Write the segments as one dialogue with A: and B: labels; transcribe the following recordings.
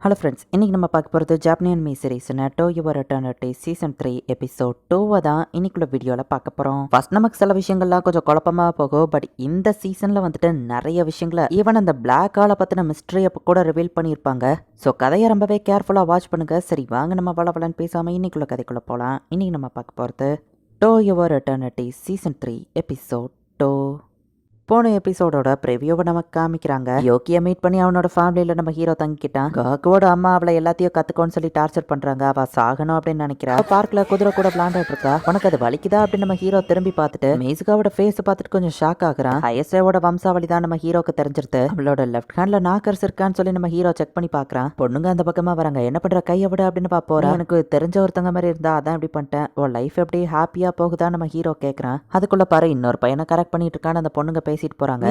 A: Hello friends, இன்றைக்கி நம்ம பார்க்க போகிறது Japanese anime series To Your Eternity season 3 episode 2 தான் இன்னைக்குள்ள வீடியோவில் பார்க்க போகிறோம். ஃபர்ஸ்ட் நமக்கு சில விஷயங்கள்லாம் கொஞ்சம் குழப்பமாக போகும். பட் இந்த சீசனில் வந்துட்டு நிறைய விஷயங்களை ஈவன் அந்த பிளாக் ஆலை பற்றின மிஸ்ட்ரியை கூட ரிவீல் பண்ணியிருப்பாங்க. ஸோ கதையை ரொம்பவே கேர்ஃபுல்லாக வாட்ச் பண்ணுங்கள். சரி வாங்க நம்ம வளவலன்னு பேசாமல் இன்னைக்குள்ள கதைக்குள்ளே போகலாம். இன்றைக்கி நம்ம பார்க்க போகிறது to Your Eternity season 3 episode 2. போன எபிசோடோட ப்ரிவியூவை நமக்கு காமிக்கிறாங்க. யோக்கியை மீட் பண்ணி அவனோட ஃபேமிலியில நம்ம ஹீரோ தங்கிக்கிட்டான். காக்குவோட அம்மா அவளை எல்லாத்தையும் கத்துக்கோன்னு சொல்லி டார்ச்சர் பண்றாங்க. அவ சாகணும் அப்படின்னு நினைக்கிறா. பார்க்ல குதிரை கூட விளாண்டுட்டு இருக்கா. உனக்கு அது வலிக்குதா அப்படின்னு நம்ம ஹீரோ திரும்பி பார்த்துட்டு மேசுகாவோட ஃபேஸ் பார்த்துட்டு கொஞ்சம் ஷாக் ஆகுறான். ஐஎஸ்ஏவோட வம்சாவளி தான் நம்ம ஹீரோக்கு தெரிஞ்சிருது. அவளோட லெஃப்ட் ஹேண்ட்ல நாக்கர்ஸ் இருக்கான்னு சொல்லி நம்ம ஹீரோ செக் பண்ணி பாக்குறான். பொண்ணுங்க அந்த பக்கமா வராங்க. என்ன பண்ற, கையை விட அப்படின்னு பாப்போறா. எனக்கு தெரிஞ்ச ஒருத்தங்க மாதிரி இருந்தா அதான் இப்படி பண்ணிட்டேன். உன் லைஃப் எப்படி ஹாப்பியா போகுதா நம்ம ஹீரோ கேட்கறான். அதுக்குள்ள பாரு இன்னொரு பையனை கரெக்ட் பண்ணிட்டு இருக்கான்னு அந்த பொண்ணுங்க பேசிட்டு போறாங்க.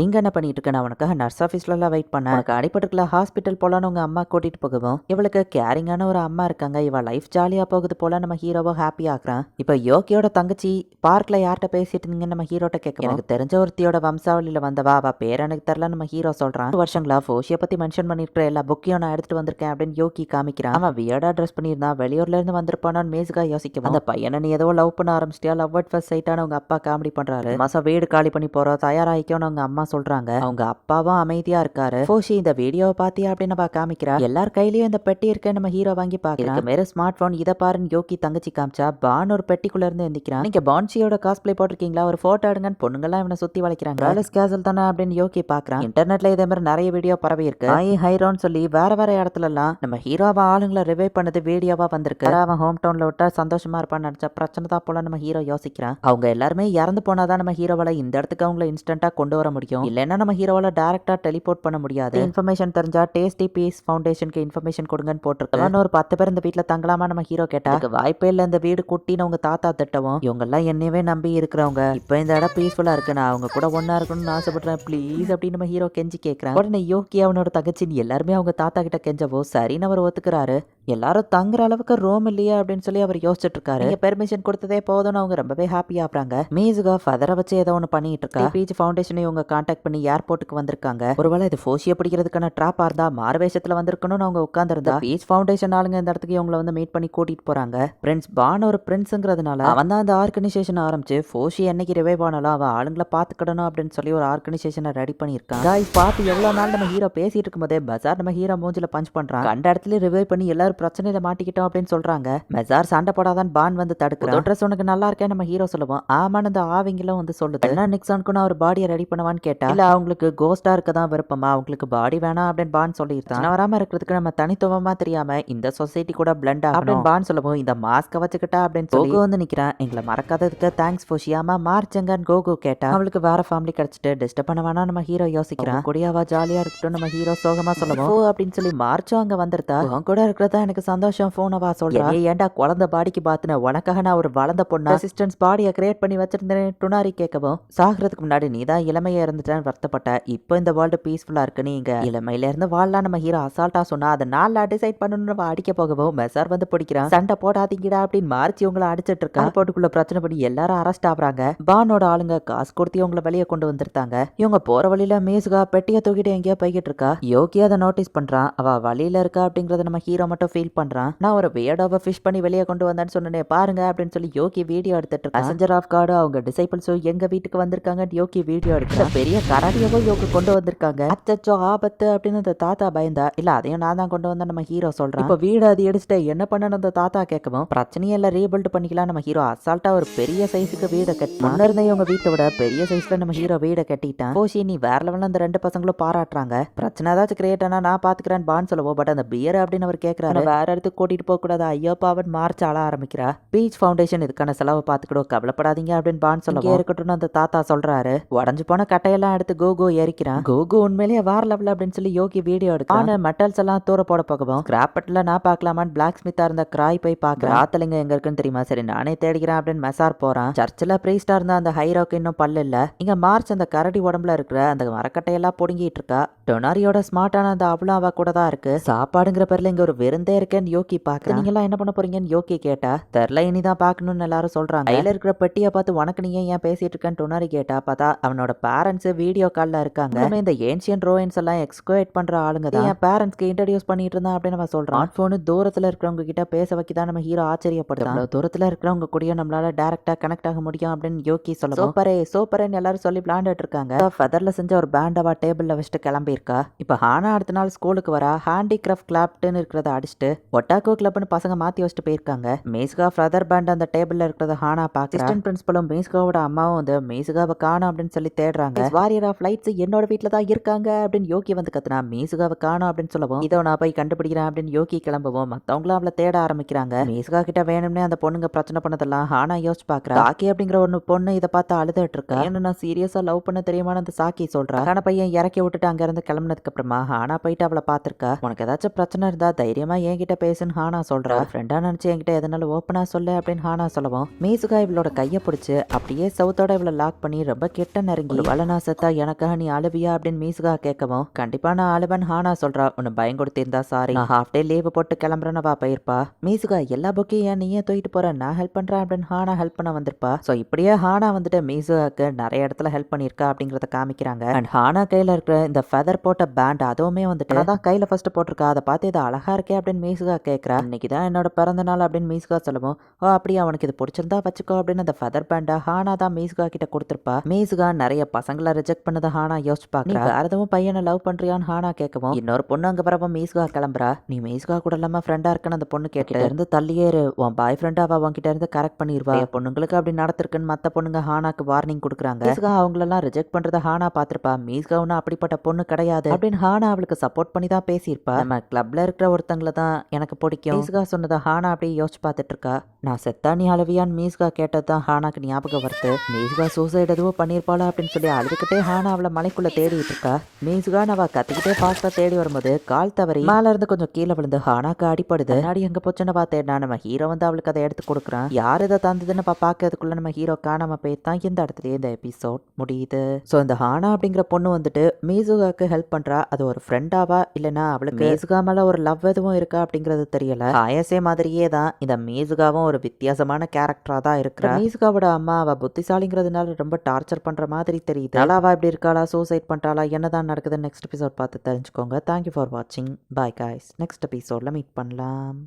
A: இங்க என்ன பண்ணிட்டு இருக்க, நான் உனக்காக நர்ஸ் ஆஃபீஸ்ல எல்லாம் வெயிட் பண்ண. உனக்கு அடிபட்டுக்கல ஹாஸ்பிட்டல் போலான்னு உங்க அம்மா கூட்டிட்டு போகவும் இவளுக்கு கேரிங்கான ஒரு அம்மா இருக்காங்க. இவ லைஃப் ஜாலியா போகுது போல நம்ம ஹீரோவை ஹாப்பி ஆக்குறான். இப்ப யோக்கியோட தங்கச்சி பார்க்ல யார்கிட்ட பேசிட்டு இருந்தீங்க நம்ம ஹீரோட்ட கேட்க. எனக்கு தெரிஞ்ச ஒருத்தியோட வம்சாவளியில வந்தவா, அவ பேர் எனக்கு தெரியல நம்ம ஹீரோ சொல்றான். வருஷங்களா ஃபோஷியை பத்தி மென்ஷன் பண்ணிருக்கிற எல்லா புக்கையும் நான் எடுத்துட்டு வந்திருக்கேன் அப்படின்னு யோக்கி காமிக்கிறான். அவன் வியர்டா ட்ரெஸ் பண்ணியிருந்தான். வெளியூர்ல இருந்து வந்திருப்பானு மேசுகா யோசிக்கும். அந்த பையனை நீ ஏதோ லவ் பண்ண ஆரம்பிச்சிட்டியா, லவ் அட் ஃபர்ஸ்ட் சைட்டான உங்க அப்பா காமெடி பண்றாரு. மாசம் வீடு காலி பண்ணி போறோம் தயாராகிக்கோன்னு அவங்க அம்மா சொல்றாங்க. அவங்க அப்பாவும் அமைதியா இருக்காரு. ஃபோஷி இந்த வீடியோவை பாத்தியா அப்படின்னு நம்ம காமிக்கிறா. எல்லார் கையிலயும் இந்த பெட்டி இருக்கு நம்ம ஹீரோ வாங்கி பாக்குறான். வேற ஸ்மார்ட் போன் இதை பாருன்னு யோக்கி தங்கச்சி காமிச்சா. பான் ஒரு பெட்டிக்குள்ள இருந்து எந்திக்கிறான். நீங்க பான்சியோட காஸ்பிளே போட்டிருக்கீங்களா, ஒரு போட்டோ எடுங்கன்னு பொண்ணுங்கெல்லாம் இவனை சுத்தி வளைக்கிறாங்க. பேலஸ் கேசல் தானே அப்படின்னு யோக்கி பாக்குறான். இன்டர்நெட்ல இதே மாதிரி நிறைய வீடியோ பரவி இருக்கு. ஹைரோன்னு சொல்லி வேற வேற இடத்துல எல்லாம் நம்ம ஹீரோவா ஆளுங்களை ரிவைவ் பண்ணது வீடியோவா வந்திருக்கு. அவன் ஹோம் டவுன்ல விட்டா சந்தோஷமா இருப்பான்னு நினைச்சா பிரச்சனை தான் போல நம்ம ஹீரோ யோசிக்கிறான். அவங்க எல்லாருமே இறந்து போனாதான் நம்ம ஹீரோவால இந்த இடத்துக்கு அவங்களை இன்ஸ்டன்டா கொண்டு வர முடியும். இல்லைன்னா நம்ம ஹீரோவால டைரக்டா டெலிபோர்ட் பண்ண முடியாது. இன்ஃபர்மேஷன் தெரிஞ்சா டேஸ்டி பீஸ் ஃபவுண்டேஷனுக்கு இன்ஃபர்மேஷன் கொடுங்கன்னு போட்டிருக்காங்க. ஒரு 10 பேர் இந்த வீட்டுல தங்கலாமா நம்ம ஹீரோ கேட்டா. வாய்ப்பே இல்ல, இந்த வீடு குட்டின்னு உங்க தாத்தா திட்டவும் இவங்க எல்லாம் என்னவே நம்பி இருக்கிறவங்க. இப்ப இந்த இடம் பீஸ்ஃபுல்லா இருக்கு, நான் அவங்க கூட ஒன்னா இருக்கணும்னு ஆசைப்படுறேன் ப்ளீஸ் அப்படின்னு நம்ம ஹீரோ கெஞ்சி கேட்கறான். உடனே யோக்கி அவனோட தங்கச்சின்னு எல்லாருமே அவங்க தாத்தா கிட்ட கெஞ்சவோ சரின்னு அவர் ஒத்துக்கிறாரு. எல்லாரும் தங்குற அளவுக்கு ரோம் இல்லையா அப்படின்னு சொல்லி அவர் யோசிச்சுட்டு இருக்காரு. பெர்மிஷன் கொடுத்ததே போதும்னு அவங்க ரொம்பவே ஹாப்பி ஆகுறாங்க. மேசுகா ஃபதரை வச்சு ஏதோ ஒன்று பண்ணிட்டு இருக்கா. பீச் ஃபவுண்டேஷனை இவங்க கான்டாக்ட் பண்ணி ஏர்போர்ட்டுக்கு வந்திருக்காங்க. ஒருவேளை இது ஃபோஷியை பிடிக்கிறதுக்கான ட்ராப்பா இருந்தா மார்வேஷத்துல வந்திருக்கணும்னு அவங்க உட்கார்ந்துருந்தா பீச் ஃபவுண்டேஷன் ஆளுங்க இந்த இடத்துக்கு இவங்களை வந்து மீட் பண்ணி கூட்டிட்டு போறாங்க. பிரின்ஸ் பான் ஒரு பிரின்ஸ்ங்கிறதுனால அவன் தான் அந்த ஆர்கனைசேஷன் ஆரம்பிச்சு ஃபோஷி என்னைக்கு ரிவைவ் ஆனாலும் அவன் ஆளுங்களை பாத்துக்கிடணும் அப்படின்னு சொல்லி ஒரு ஆர்கனைசேஷனை ரெடி பண்ணிருக்கான். காய்ஸ் பார்த்து எவ்வளவு நாள் நம்ம ஹீரோ பேசிட்டு இருக்கும் போதே பஜார் நம்ம ஹீரோ மூஞ்சில பஞ்ச் பண்றான். அந்த இடத்துல ரிவைவ் பண்ணி எல்லாரும் பிரச்சனையில மாட்டிக்கிட்டோம் அப்படின்னு சொல்றாங்க. மெசார் சண்டை போடாதான் பான் வந்து தடுக்கிறான். ட்ரெஸ் உனக்கு நல்லா இருக்கேன் நம்ம ஹீரோ சொல்லுவோம். ஆமான அந்த ஆவிங்களும் வந்து சொல்லுது. என்ன நிக்ஸானுக்கு நான் ஒரு பாடியை ரெடி பண்ணுவான்னு கேட்டா. இல்ல அவங்களுக்கு கோஸ்டா இருக்கதான் விருப்பமா, அவங்களுக்கு பாடி வேணாம் அப்படின்னு பான் சொல்லியிருந்தான். வராம இருக்கிறதுக்கு நம்ம தனித்துவமா தெரியாம இந்த சொசைட்டி கூட பிளண்ட் ஆகணும் அப்படின்னு பான் சொல்லுவோம். இந்த மாஸ்க வச்சுக்கிட்டா அப்படின்னு சொல்லி வந்து நிக்கிறான். எங்களை மறக்காததுக்கு தேங்க்ஸ் ஃபோஷியாமா மார்ச்சங்கன்னு கோகு கேட்டா. அவளுக்கு வேற ஃபேமிலி கிடைச்சிட்டு டிஸ்டர்ப் பண்ண வேணா நம்ம ஹீரோ யோசிக்கிறான். கூடியாவா ஜாலியா இருக்கட்டும் நம்ம ஹீரோ சோகமா சொல்லுவோம் அப்படின்னு சொல்லி மார்ச்சும் அங்க வந்துருத்தா. உன் கூட இருக்கிறதா எனக்கு சந்தோஷம் போனவா சொல்றா. ஏன்டா குழந்தை பாடிக்கு பாத்துன, உனக்காக நான் ஒரு வளர்ந்த பொண்ணு ரெசிஸ்டன்ஸ் பாடியை கிரியேட் பண்ணி வச்சிருந்தேன் டுனாரி கேட்கவும். சாகிறதுக்கு முன்னாடி நீ தான் இளமையா இருந்துட்டேன்னு வருத்தப்பட்ட. இப்போ இந்த வேர்ல்டு பீஸ்ஃபுல்லா இருக்கு, நீங்க இளமையில இருந்து வாழலாம் நம்ம ஹீரோ அசால்ட்டா சொன்னா. அதை நாளா டிசைட் பண்ணணும்னு அடிக்க போகவும் மெசார் வந்து பிடிக்கிறான். சண்டை போடாதீங்கடா அப்படின்னு மார்ச்சி உங்களை அடிச்சிட்டு இருக்கா. போட்டுக்குள்ள பிரச்சனை பண்ணி எல்லாரும் அரெஸ்ட் ஆகுறாங்க. பானோட ஆளுங்க காசு கொடுத்து இவங்களை வெளியே கொண்டு வந்திருந்தாங்க. இவங்க போற வழியில மேசுகா பெட்டியை தூக்கிட்டு எங்கேயோ போய்கிட்டு இருக்கா. யோகி அதை நோட்டீஸ் பண்றான். அவ வழியில இருக்கா அப்படிங்கறத நம்ம ஹீரோ மட்டும் ஃபீல் பண்றான். நான் ஒரு வியர்டாவை ஃபிஷ் பண்ணி வெளியே கொண்டு வந்தேன்னு சொன்னே பாருங்க அப்படின்னு சொல்லி யோகி வீடியோ எடுத்துட்டு இருக்கான். பேசஞ்சர் ஆஃப் கார்டு அவங்க டிசைபிள்ஸும் எங்க வீட்டுக்கு வந்திருக்காங்க. யோகி வீடியோ எடுக்க பெரிய கரடியவோ யோகி கொண்டு வந்திருக்காங்க. அச்சச்சோ ஆபத்து அப்படின்னு அந்த தாத்தா பயந்தா. இல்ல அதையும் நான் தான் கொண்டு வந்தேன் நம்ம ஹீரோ சொல்றான். இப்ப வீடு அது எடுத்துட்டு என்ன பண்ணணும் அந்த தாத்தா கேட்கவும். பிரச்சனையே எல்லாம் ரீபில்ட் பண்ணிக்கலாம் நம்ம ஹீரோ அசால்ட்டா ஒரு பெரிய சைஸுக்கு வீடை கட்டி முன்ன இருந்த இவங்க வீட்டை விட பெரிய சைஸ்ல நம்ம ஹீரோ வீடை கட்டிட்டான். போஷி நீ வேற லெவல்ல அந்த 2 பசங்களும் பாராட்டுறாங்க. பிரச்சனை ஏதாச்சும் கிரியேட் ஆனா நான் பாத்துக்கிறேன் பான் சொல்லுவோம். பட் அந்த பியர் அப்படின்னு அவர் கேட்கறாரு. வேற இடத்துக்கு கூட்டிட்டு போக கூடாது. ஐயோ பாவன் மார்ச் ஆள ஆரம்பிக்கிறா. பீச் ஃபவுண்டேஷன் இதுக்கான செலவை பாத்துக்கிடும், கவலைப்படாதீங்க அப்படின்னு பான் சொல்லுவோம். இருக்கட்டும் அந்த தாத்தா சொல்றாரு. உடஞ்சு போன கட்டையெல்லாம் எடுத்து கோகோ ஏறிக்கிறான். கோகோ உண்மையிலேயே வேற லெவல் அப்படின்னு சொல்லி யோகி வீடியோ எடுத்தான். மெட்டல்ஸ் எல்லாம் தூர போட போகவும் ஸ்கிராப்பட்ல நான் பாக்கலாமான்னு பிளாக் ஸ்மித்தா இருந்த கிராய் போய் பாக்குறேன். ஆத்தலிங்க எங்க இருக்குன்னு தெரியுமா, சரி நானே தேடிக்கிறேன் அப்படின்னு மெசார் போறான். சர்ச்சில் பிரீஸ்டா இருந்த அந்த ஹைரோக்கு இன்னும் பல்லு இல்ல. இங்க மார்ச் அந்த கரடி உடம்புல இருக்கிற அந்த மரக்கட்டையெல்லாம் புடுங்கிட்டு இருக்கா. டொனாரியோட ஸ்மார்ட்டான அந்த அவ்வளோ அவ கூட தான் இருக்கு. சாப்பாடுங்கிற பேர்ல இங்க ஒரு விருந்தே ஜாலியா இருக்கேன்னு யோகி பாக்க நீங்க எல்லாம் என்ன பண்ண போறீங்கன்னு யோகி கேட்டா தெரியல இனிதான் பாக்கணும்னு எல்லாரும் சொல்றாங்க. கையில இருக்கிற பெட்டியை பார்த்து உனக்கு நீ ஏன் பேசிட்டு இருக்கேன்னு டொனாரி கேட்டா பார்த்தா அவனோட பேரண்ட்ஸ் வீடியோ கால்ல இருக்காங்க. இந்த ஏன்ஷியன் ரோயின்ஸ் எல்லாம் எக்ஸ்குவேட் பண்ற ஆளுங்க தான் என் பேரண்ட்ஸ்க்கு இன்ட்ரடியூஸ் பண்ணிட்டு இருந்தா அப்படின்னு நம்ம சொல்றோம். ஸ்மார்ட் போன் தூரத்துல இருக்கிறவங்க கிட்ட பேச வைக்கதான் நம்ம ஹீரோ ஆச்சரியப்படுறான். தூரத்துல இருக்கிறவங்க கூட நம்மளால டைரக்டா கனெக்ட் ஆக முடியும் அப்படின்னு யோகி சொல்லுவோம். சூப்பரேன்னு எல்லாரும் சொல்லி விளையாண்டுட்டு இருக்காங்க. ஃபெதர்ல செஞ்ச ஒரு பேண்டவா டேபிள்ல வச்சுட்டு கிளம்பியிருக்கா. இப்ப ஹானா அடுத்த நாள் ஸ்கூலுக்கு வரா. ஹேண்டிகிராஃப்ட் கிளப்னு இருக்கிறத அடிச்சுட்டு ஒட்டாக்கோ கிளப்னு பசங்க மாத்தி வச்சுட்டு போயிருக்காங்க. மேஸ்கா ஃபெதர் பேண்ட் அந்த டேபிள்ல இருக்கிறத ஹானா பாக்க அசிஸ்டன்ட் பிரின்சிபலும் மேஸ்காவோட அம்மாவும் வந்து மேசுகாவை காணோம் அப்படின்னு சொல்லி தேடுறாங்க. வாரியர் ஆஃப் லைட்ஸ் என்னோட வீட்டுல தான் இருக்காங்க அப்படின்னு யோகி வந்து கத்துனா மேசுகாவை காணோம் அப்படின்னு சொல்லவும் இதோ நான் போய் கண்டுபிடிக்கிறேன் அப்படின்னு யோகி கிளம்பவும் மத்தவங்களும் அவளை தேட ஆரம்பிக்கிறாங்க. மேசுகா கிட்ட வேணும்னே அந்த பொண்ணுங்க பிரச்சனை பண்ணதெல்லாம் ஹானா யோசிச்சு பாக்குறா. சாக்கி அப்படிங்கிற ஒரு பொண்ணு இதை பார்த்து அழுதுட்டு இருக்கா. என்ன நான் சீரியஸா லவ் பண்ண தெரியுமான்னு அந்த சாக்கி சொல்றா. ஆனா பையன் இறக்கி விட்டுட்டு அங்க இருந்து கிளம்பினதுக்கு அப்புறமா ஹானா போயிட்டு அவளை பாத்திருக்கா. உனக்கு ஏதாச்சும் பிரச்சனை இருந்தா தைரியமா என்கிட்ட பேசுன்னு ஹானா சொல்றா. ஃப்ரெண்டா நினைச்சு என்கிட்ட எதனால ஓப்பனா சொல்லு அப்படின்னு ஹானா சொல்லவும் மேசுகா இவளோட கையை பிடிச்சு அப்படியே சவுத்தோட இவளை லாக் பண்ணி ரொம்ப கிட்ட நெருங்கி வளனா செத்தா எனக்காக நீ அழுவியா அப்படின்னு மீசுகா கேட்கவும் கண்டிப்பா நான் அழுவன் ஹானா சொல்றா. உன்னை பயம் கொடுத்திருந்தா சாரி, நான் ஹாஃப் டே லீவ் போட்டு கிளம்புறேன்னு வா போயிருப்பா. மீசுகா எல்லா புக்கையும் ஏன் நீயே தூக்கிட்டு போற, நான் ஹெல்ப் பண்றேன் அப்படின்னு ஹானா ஹெல்ப் பண்ண வந்திருப்பா. சோ இப்படியே ஹானா வந்துட்டு மீசுகாக்கு நிறைய இடத்துல ஹெல்ப் பண்ணிருக்கா அப்படிங்கறத காமிக்கிறாங்க. அண்ட் ஹானா கையில இருக்கிற இந்த ஃபெதர் போட்ட பேண்ட் அதுவுமே வந்துட்டு அதான் கையில ஃபர்ஸ்ட் போட்டிருக்கா. அதை பார்த்து இது அழகா இருக்கே அப்படின்னு மீசுகா கேட்கறா. இன்னைக்குதான் என்னோட பிறந்த நாள் அப்படின்னு மீசுகா சொல்லவும் ஓ அப்படியே அவனுக்கு இது பிடிச்சிருந்தா வச்சுக்கோ அப்படின்னு அந்த ஃபெதர் பேண்டா ஹானா தான் மீசுகா கிட்ட கொடுத்திருப்பா. மீசுகா நிறைய பசங்களை ரிஜெக்ட் பண்ணத ஹானா யோசிச்சு பாக்குறா. வேற எதுவும் பையனை லவ் பண்றியான்னு ஹானா கேட்கவும் இன்னொரு பொண்ணு அங்க வரவும் மீசுகா கிளம்புறா. நீ மீசுகா கூட இல்லாம ஃப்ரெண்டா இருக்கன்னு அந்த பொண்ணு கேட்ட இருந்து தள்ளியேறு, உன் பாய் ஃப்ரெண்டா அவ உன்கிட்ட இருந்து கரெக்ட் பண்ணிடுவா. பொண்ணுங்களுக்கு அப்படி நடத்திருக்குன்னு மத்த பொண்ணுங்க ஹானாக்கு வார்னிங் கொடுக்குறாங்க. மீசுகா அவங்களெல்லாம் ரிஜெக்ட் பண்றத ஹானா பாத்திருப்பா. மீசுகா ஒன்னும் அப்படிப்பட்ட பொண்ணு கிடையாது அப்படின்னு ஹானா அவளுக்கு சப்போர்ட் பண்ணி தான் பேசியிருப்பா. நம்ம கிளப்ல இருக்கிற ஒருத்தங்களை தான் எனக்கு பிடிக்கும். மீசுகா சொன்னதை ஹானா அப்படியே யோசிச்சு பார்த்துட்டு இருக்கா. நான் செத்தா நீ அழுவியான்னு மீசுகா கேட்டதுதான் ஹானாக்கு ஞாபகம் வருது. மீசுகா சூசைட் எதுவும் பண்ணிருப்பாளா அப்படின்னு சொல்லி அழுதுகிட்டே ஹானா அவளை மலைக்குள்ள தேடிட்டு இருக்கா. மீசுகா அவ கத்திக்கிட்டே ஃபாஸ்டா தேடி வரும்போது கால் தவறி மேல இருந்து கொஞ்சம் கீழே விழுந்து ஹானாக்கு அடிப்படுது. முன்னாடி எங்க போச்சுன்னு தேடினா நம்ம ஹீரோ வந்து அவளுக்கு அதை எடுத்து கொடுக்குறான். யார் இதை தந்ததுன்னு பாக்கிறதுக்குள்ள நம்ம ஹீரோ காணாம போய்தான் இந்த இடத்துலயே இந்த எபிசோட் முடியுது. சோ இந்த ஹானா அப்படிங்கிற பொண்ணு வந்துட்டு மீசுகாக்கு ஹெல்ப் பண்றா. அது ஒரு ஃப்ரெண்டாவா இல்லைன்னா அவளுக்கு மீசுகா மேல ஒரு லவ் எதுவும் இருக்கா அப்படிங்கறது தெரியல. ஆயசே மாதிரியே தான் இந்த மீசுகாவும் ஒரு வித்தியாசமான கேரக்டரா தான் இருக்கிறா. மீசுகாவோட அம்மா அவ புத்திசாலிங்கிறதுனால ரொம்ப டார்ச்சர் பண்ற மாதிரி தெரியுது. அவ இப்படி இருக்காளா, சூசைட் பண்றாளா, என்னதான் நடக்குதுன்னு நெக்ஸ்ட் எபிசோட் பார்த்து தெரிஞ்சுக்கோங்க. தேங்க்யூ ஃபார் வாட்சிங். Bye guys. நெக்ஸ்ட் எபிசோட்ல மீட் பண்ணலாம்.